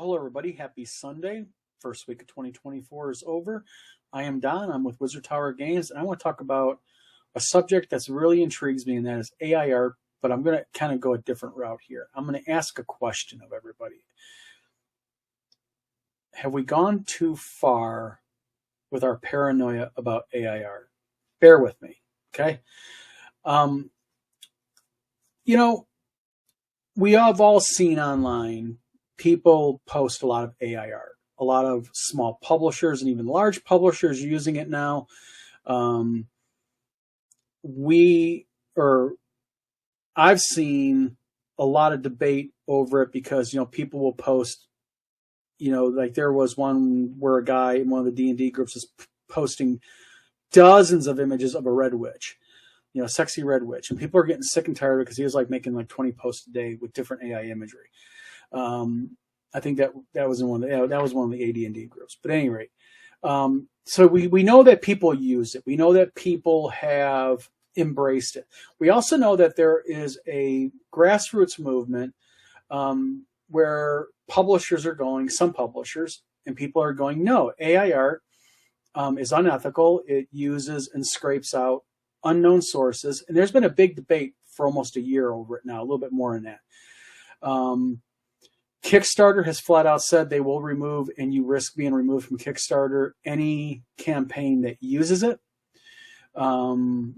hello, everybody. Happy Sunday. First week of 2024 is over. I am Don. I'm with Wizard Tower Games, and I want to talk about a subject that's really intrigues me, and that is AI art, but I'm going to kind of go a different route here. I'm going to ask a question of everybody. Have we gone too far with our paranoia about AI art? Bear with me, okay? We have all seen online people post a lot of AI art. A lot of small publishers and even large publishers are using it now. I've seen a lot of debate over it because, people will post, like there was one where a guy in one of the D&D groups was posting dozens of images of a red witch, sexy red witch. And people are getting sick and tired because he was like making like 20 posts a day with different AI imagery. I think that was in one of the AD&D groups. But at any rate, so we know that people use it. We know that people have embraced it. We also know that there is a grassroots movement where publishers are going, some publishers, and people are going, no, AI art is unethical. It uses and scrapes out unknown sources. And there's been a big debate for almost a year over it now, a little bit more than that. Kickstarter has flat out said they will remove, and you risk being removed from Kickstarter, any campaign that uses it. Drive-Thru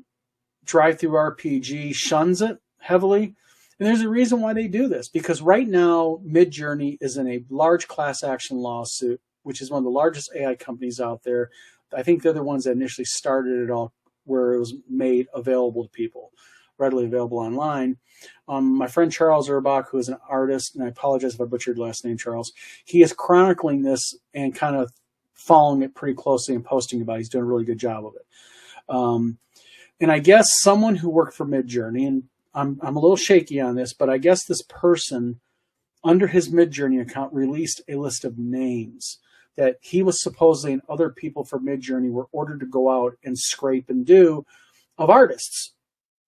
RPG shuns it heavily. And there's a reason why they do this, because right now, Midjourney is in a large class action lawsuit, which is one of the largest AI companies out there. I think they're the ones that initially started it all, where it was made available to people, readily available online. My friend Charles Urbach, who is an artist, and I apologize if I butchered your last name, Charles, he is chronicling this and kind of following it pretty closely and posting about it. He's doing a really good job of it. And I guess someone who worked for Midjourney, and I'm a little shaky on this, but I guess this person, under his Midjourney account, released a list of names that he was supposedly, and other people from Midjourney were ordered to go out and scrape and do, of artists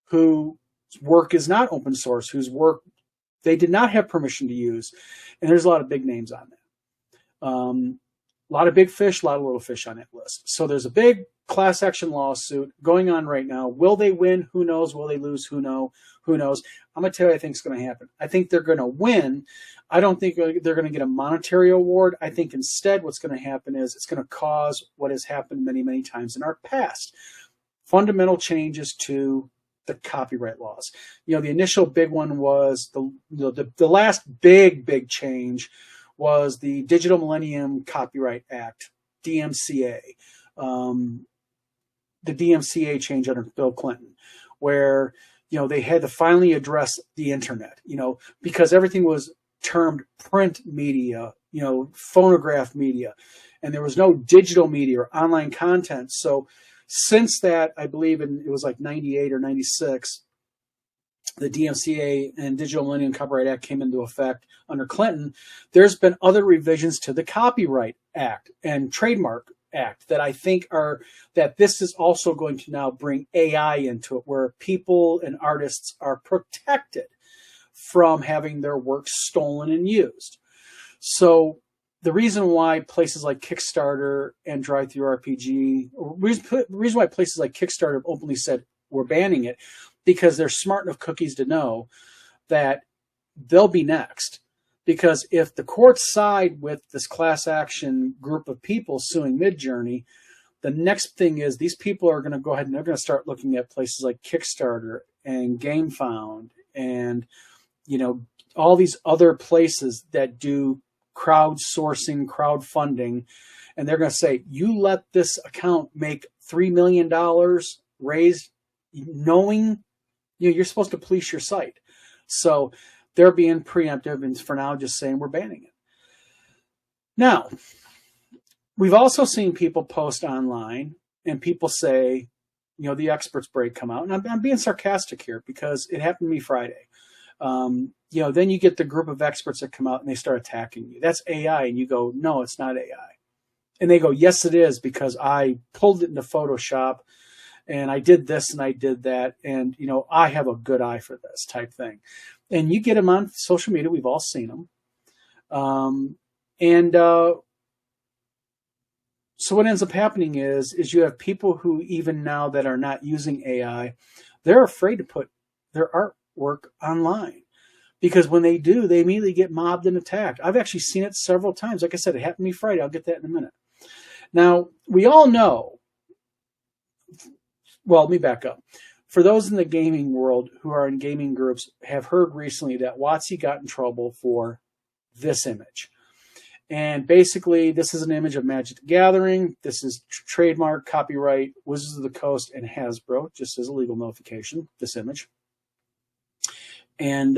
whose work is not open source, whose work they did not have permission to use. And there's a lot of big names on that. A lot of big fish, a lot of little fish on that list. So there's a big class action lawsuit going on right now. Will they win? Who knows? Will they lose? Who knows? I'm going to tell you what I think is going to happen. I think they're going to win. I don't think they're going to get a monetary award. I think instead what's going to happen is it's going to cause what has happened many, many times in our past. Fundamental changes to the copyright laws. The initial big one was the last big change was the Digital Millennium Copyright Act, DMCA. The DMCA change under Bill Clinton, where they had to finally address the internet, because everything was termed print media, phonograph media, and there was no digital media or online content. So since that, I believe it was like 98 or 96, the DMCA and Digital Millennium Copyright Act came into effect under Clinton. There's been other revisions to the Copyright Act and Trademark Act that I think that this is also going to now bring AI into it, where people and artists are protected from having their work stolen and used. So the reason why places like Kickstarter and Drive-Thru RPG, the reason why places like Kickstarter have openly said we're banning it, because they're smart enough cookies to know that they'll be next. Because if the courts side with this class action group of people suing Midjourney, the next thing is these people are going to go ahead and they're going to start looking at places like Kickstarter and GameFound and, all these other places that do crowdsourcing, crowdfunding. And they're going to say, you let this account make $3 million raised knowing you're supposed to police your site. So they're being preemptive and for now just saying we're banning it. Now, we've also seen people post online and people say, the experts break come out. And I'm being sarcastic here because it happened to me Friday. Then you get the group of experts that come out and they start attacking you. That's AI. And you go, no, it's not AI. And they go, yes, it is, because I pulled it into Photoshop and I did this and I did that. And, I have a good eye for this type thing. And you get them on social media. We've all seen them. And so what ends up happening is you have people who, even now that are not using AI, they're afraid to put their artwork online, because when they do, they immediately get mobbed and attacked. I've actually seen it several times. Like I said, it happened to me Friday. I'll get that in a minute. Now, we all know, well, let me back up. For those in the gaming world who are in gaming groups, have heard recently that WotC got in trouble for this image. And basically, this is an image of Magic the Gathering. This is trademark, copyright, Wizards of the Coast and Hasbro, just as a legal notification, this image. And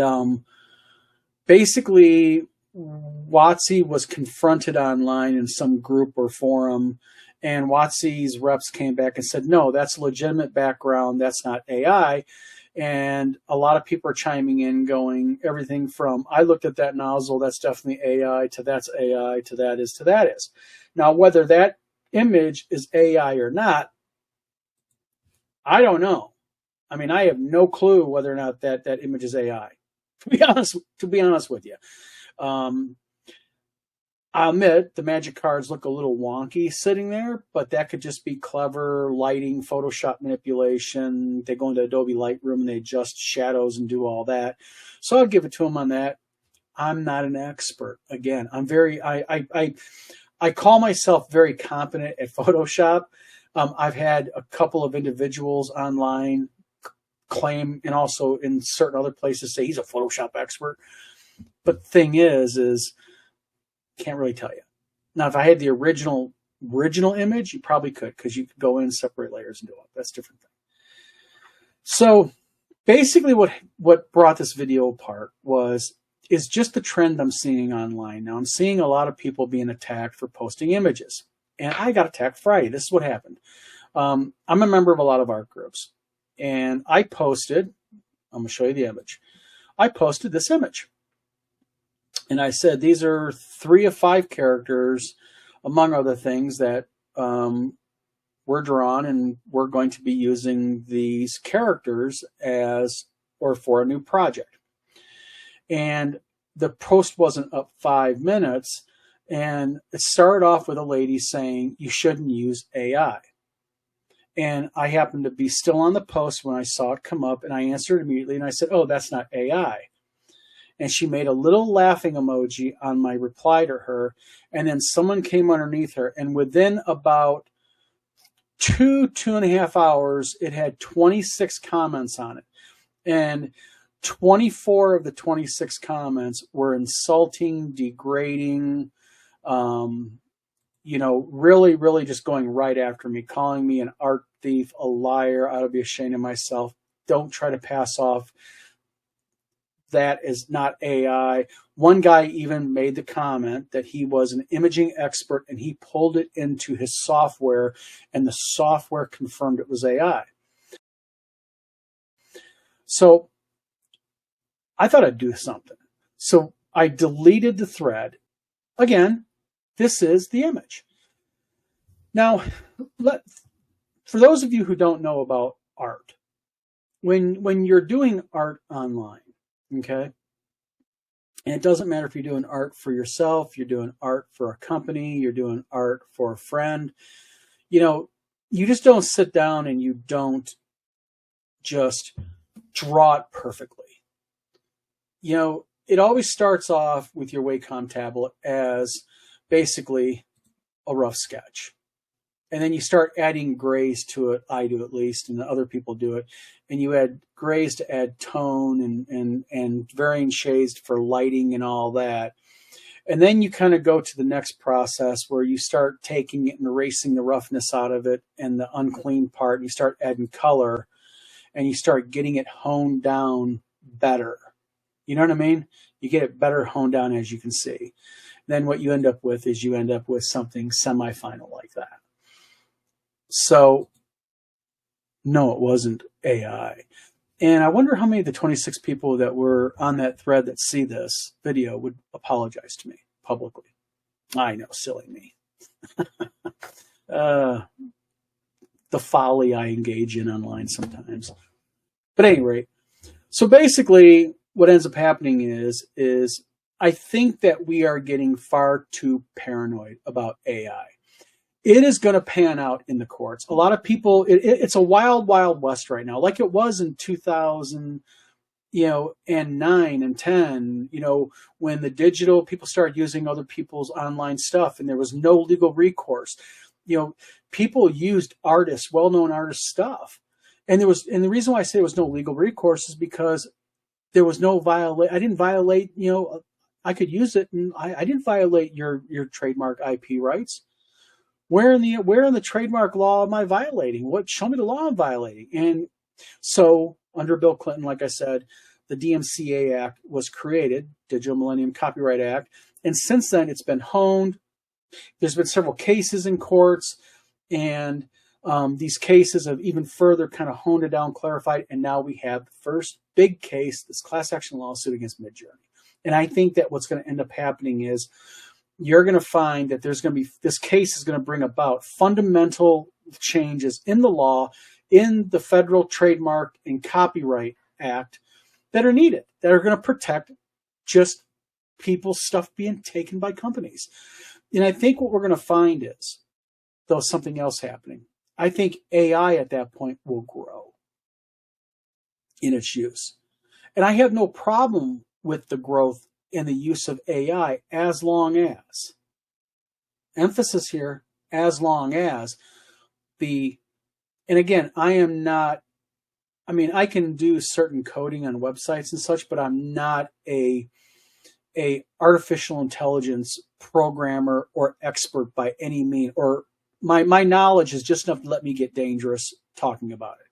basically, WotC was confronted online in some group or forum, and WotC's reps came back and said, no, that's a legitimate background. That's not AI. And a lot of people are chiming in going everything from, I looked at that nozzle, that's definitely AI, to that's AI, to that is, to that is. Now, whether that image is AI or not, I don't know. I mean, I have no clue whether or not that image is AI, to be honest with you. I'll admit the magic cards look a little wonky sitting there, but that could just be clever lighting, Photoshop manipulation. They go into Adobe Lightroom and they adjust shadows and do all that. So I'll give it to them on that. I'm not an expert. Again, I'm I call myself very competent at Photoshop. I've had a couple of individuals online claim, and also in certain other places, say he's a Photoshop expert. But the thing is can't really tell you. Now, if I had the original image, you probably could, because you could go in, separate layers, and do it. That's a different thing. So basically what brought this video apart is just the trend I'm seeing online. Now, I'm seeing a lot of people being attacked for posting images. And I got attacked Friday. This is what happened. I'm a member of a lot of art groups. And I posted, I'm going to show you the image. I posted this image. And I said, these are 3 of 5 characters, among other things, that were drawn, and we're going to be using these characters for a new project. And the post wasn't up 5 minutes, and it started off with a lady saying, you shouldn't use AI. And I happened to be still on the post when I saw it come up, and I answered immediately, and I said, oh, that's not AI. And she made a little laughing emoji on my reply to her. And then someone came underneath her. And within about 2.5 hours, it had 26 comments on it. And 24 of the 26 comments were insulting, degrading, really, really just going right after me, calling me an art thief, a liar. I ought to be ashamed of myself. Don't try to pass off that is not AI. One guy even made the comment that he was an imaging expert, and he pulled it into his software, and the software confirmed it was AI. So I thought I'd do something. So I deleted the thread. Again, this is the image. Now, for those of you who don't know about art, when you're doing art online, okay, and it doesn't matter if you're doing art for yourself, you're doing art for a company, you're doing art for a friend, you just don't sit down and you don't just draw it perfectly. It always starts off with your Wacom tablet as basically a rough sketch. And then you start adding grays to it. I do, at least, and other people do it. And you add grays to add tone and varying shades for lighting and all that. And then you kind of go to the next process where you start taking it and erasing the roughness out of it and the unclean part. And you start adding color, and you start getting it honed down better. You know what I mean? You get it better honed down, as you can see. Then what you end up with is something semi-final like that. So, no, it wasn't AI. And I wonder how many of the 26 people that were on that thread that see this video would apologize to me publicly. I know, silly me. The folly I engage in online sometimes. But at any rate, so basically what ends up happening is I think that we are getting far too paranoid about AI. It is going to pan out in the courts. A lot of people, it's a wild, wild west right now, like it was in 2000, and 9 and 10, when the digital people started using other people's online stuff and there was no legal recourse. People used artists, well-known artists' stuff. And the reason why I say there was no legal recourse is because there was no I didn't violate, I could use it, and I didn't violate your trademark IP rights. Where in the trademark law am I violating? Show me the law I'm violating. And so under Bill Clinton, like I said, the DMCA Act was created, Digital Millennium Copyright Act. And since then, it's been honed. There's been several cases in courts, and these cases have even further kind of honed it down, clarified, and now we have the first big case, this class action lawsuit against Midjourney. And I think that what's going to end up happening is you're going to find that this case is going to bring about fundamental changes in the law, in the Federal Trademark and Copyright Act that are needed, that are going to protect just people's stuff being taken by companies. And I think what we're going to find is, though, something else happening. I think AI at that point will grow in its use. And I have no problem with the growth and the use of AI as long as, emphasis here, as long as and again, I can do certain coding on websites and such, but I'm not a artificial intelligence programmer or expert by any means, or my knowledge is just enough to let me get dangerous talking about it,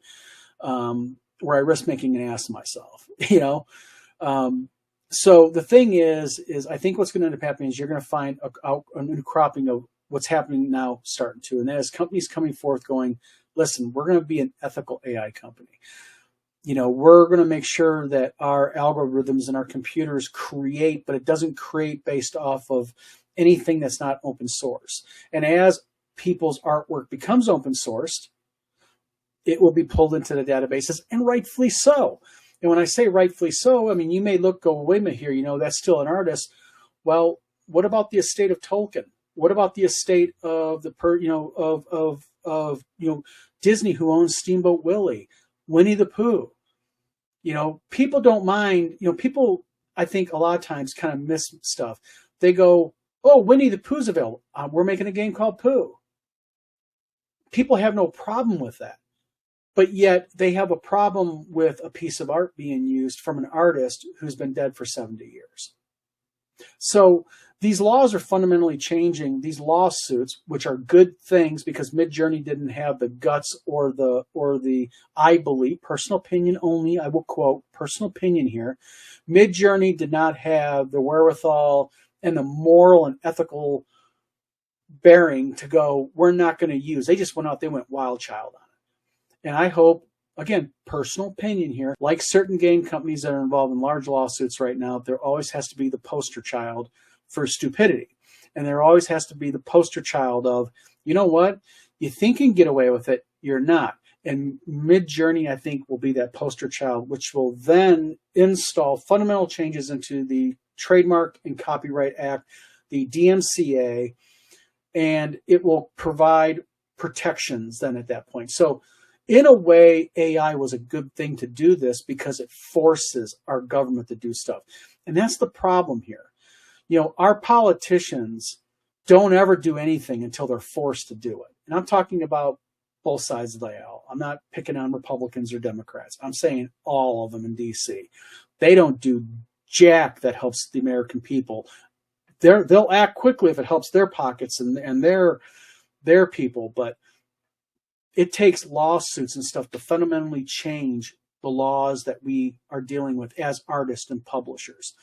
where I risk making an ass of myself, So the thing is I think what's going to end up happening is you're going to find a new cropping of what's happening now starting to, and that is companies coming forth going, listen, we're going to be an ethical AI company. We're going to make sure that our algorithms and our computers create, but it doesn't create based off of anything that's not open source. And as people's artwork becomes open sourced, it will be pulled into the databases, and rightfully so. And when I say rightfully so, you may go, wait a minute here, that's still an artist. Well, what about the estate of Tolkien? What about the estate of Disney, who owns Steamboat Willie, Winnie the Pooh? People don't mind. People, I think, a lot of times kind of miss stuff. They go, oh, Winnie the Pooh's available. We're making a game called Pooh. People have no problem with that. But yet they have a problem with a piece of art being used from an artist who's been dead for 70 years. So these laws are fundamentally changing. These lawsuits, which are good things, because Midjourney didn't have the guts or the I believe, personal opinion only, I will quote personal opinion here, Midjourney did not have the wherewithal and the moral and ethical bearing to go, we're not going to use. They just went out, they went wild child on it. And I hope, again, personal opinion here, like certain game companies that are involved in large lawsuits right now, there always has to be the poster child for stupidity. And there always has to be the poster child of, you know what, you think you can get away with it, you're not. And Midjourney, I think, will be that poster child, which will then install fundamental changes into the Trademark and Copyright Act, the DMCA, and it will provide protections then at that point. So in a way, AI was a good thing to do this because it forces our government to do stuff. And that's the problem here. Our politicians don't ever do anything until they're forced to do it. And I'm talking about both sides of the aisle. I'm not picking on Republicans or Democrats. I'm saying all of them in D.C. They don't do jack that helps the American people. They'll act quickly if it helps their pockets and their people, but it takes lawsuits and stuff to fundamentally change the laws that we are dealing with as artists and publishers.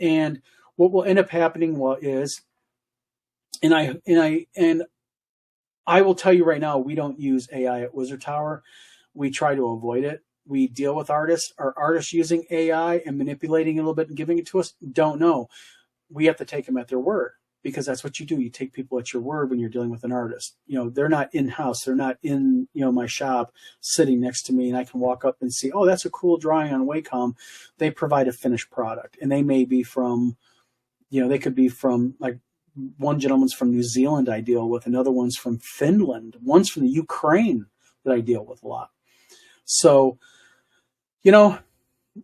And what will end up happening is, and I will tell you right now, we don't use AI at Wizard Tower. We try to avoid it. We deal with artists. Are artists using AI and manipulating it a little bit and giving it to us? Don't know. We have to take them at their word, because that's what you do. You take people at your word when you're dealing with an artist. They're not in-house. They're not in, my shop sitting next to me, and I can walk up and see, oh, that's a cool drawing on Wacom. They provide a finished product, and they may be from, They could be from, like, one gentleman's from New Zealand I deal with, another one's from Finland, one's from the Ukraine that I deal with a lot. So,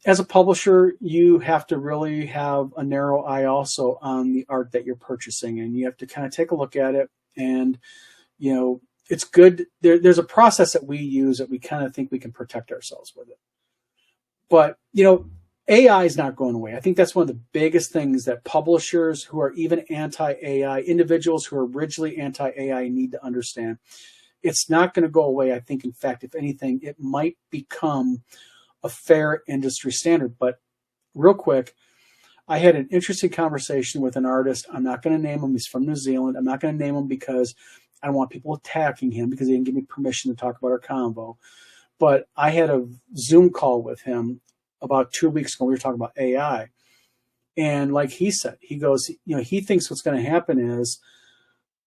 as a publisher, you have to really have a narrow eye also on the art that you're purchasing, and you have to kind of take a look at it. And, it's good. There's a process that we use that we kind of think we can protect ourselves with it. But, AI is not going away. I think that's one of the biggest things that publishers who are even anti-AI, individuals who are originally anti-AI need to understand. It's not going to go away. I think, in fact, if anything, it might become a fair industry standard. But real quick, I had an interesting conversation with an artist. I'm not going to name him. He's from New Zealand. I'm not going to name him because I don't want people attacking him because he didn't give me permission to talk about our convo. But I had a Zoom call with him about 2 weeks ago. We were talking about AI. And like he said, he goes, he thinks what's going to happen is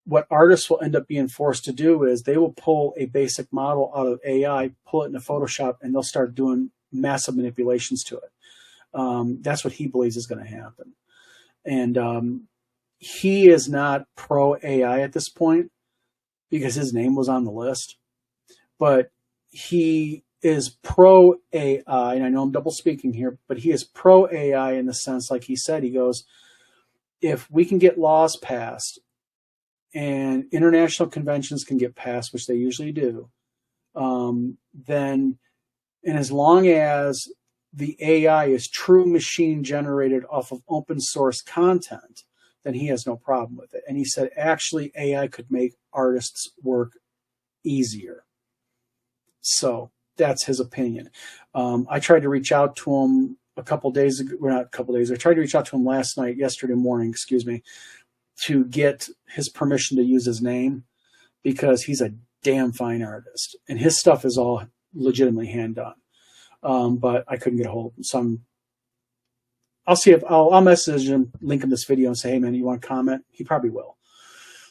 what artists will end up being forced to do is they will pull a basic model out of AI, pull it into Photoshop, and they'll start doing massive manipulations to it. That's what he believes is going to happen. And he is not pro AI at this point because his name was on the list, but he is pro AI, and I know I'm double speaking here, but he is pro AI in the sense, like he said, he goes, if we can get laws passed and international conventions can get passed, which they usually do, then, and as long as the AI is true machine generated off of open source content, then he has no problem with it. And he said, actually, AI could make artists' work easier. So that's his opinion. I tried to reach out to him a couple days ago, well, not a couple days. I tried to reach out to him yesterday morning, to get his permission to use his name because he's a damn fine artist and his stuff is all legitimately hand done. But I couldn't get a hold of him. So I'll see if I'll message him, link him this video and say, hey man, you want to comment? He probably will.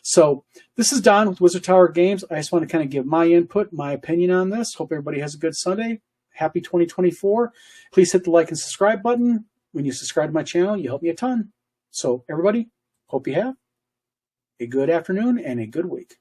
So this is Don with Wizard Tower Games. I just want to kind of give my input, my opinion on this. Hope everybody has a good Sunday. Happy 2024. Please hit the like and subscribe button. When you subscribe to my channel, you help me a ton. So everybody, hope you have a good afternoon and a good week.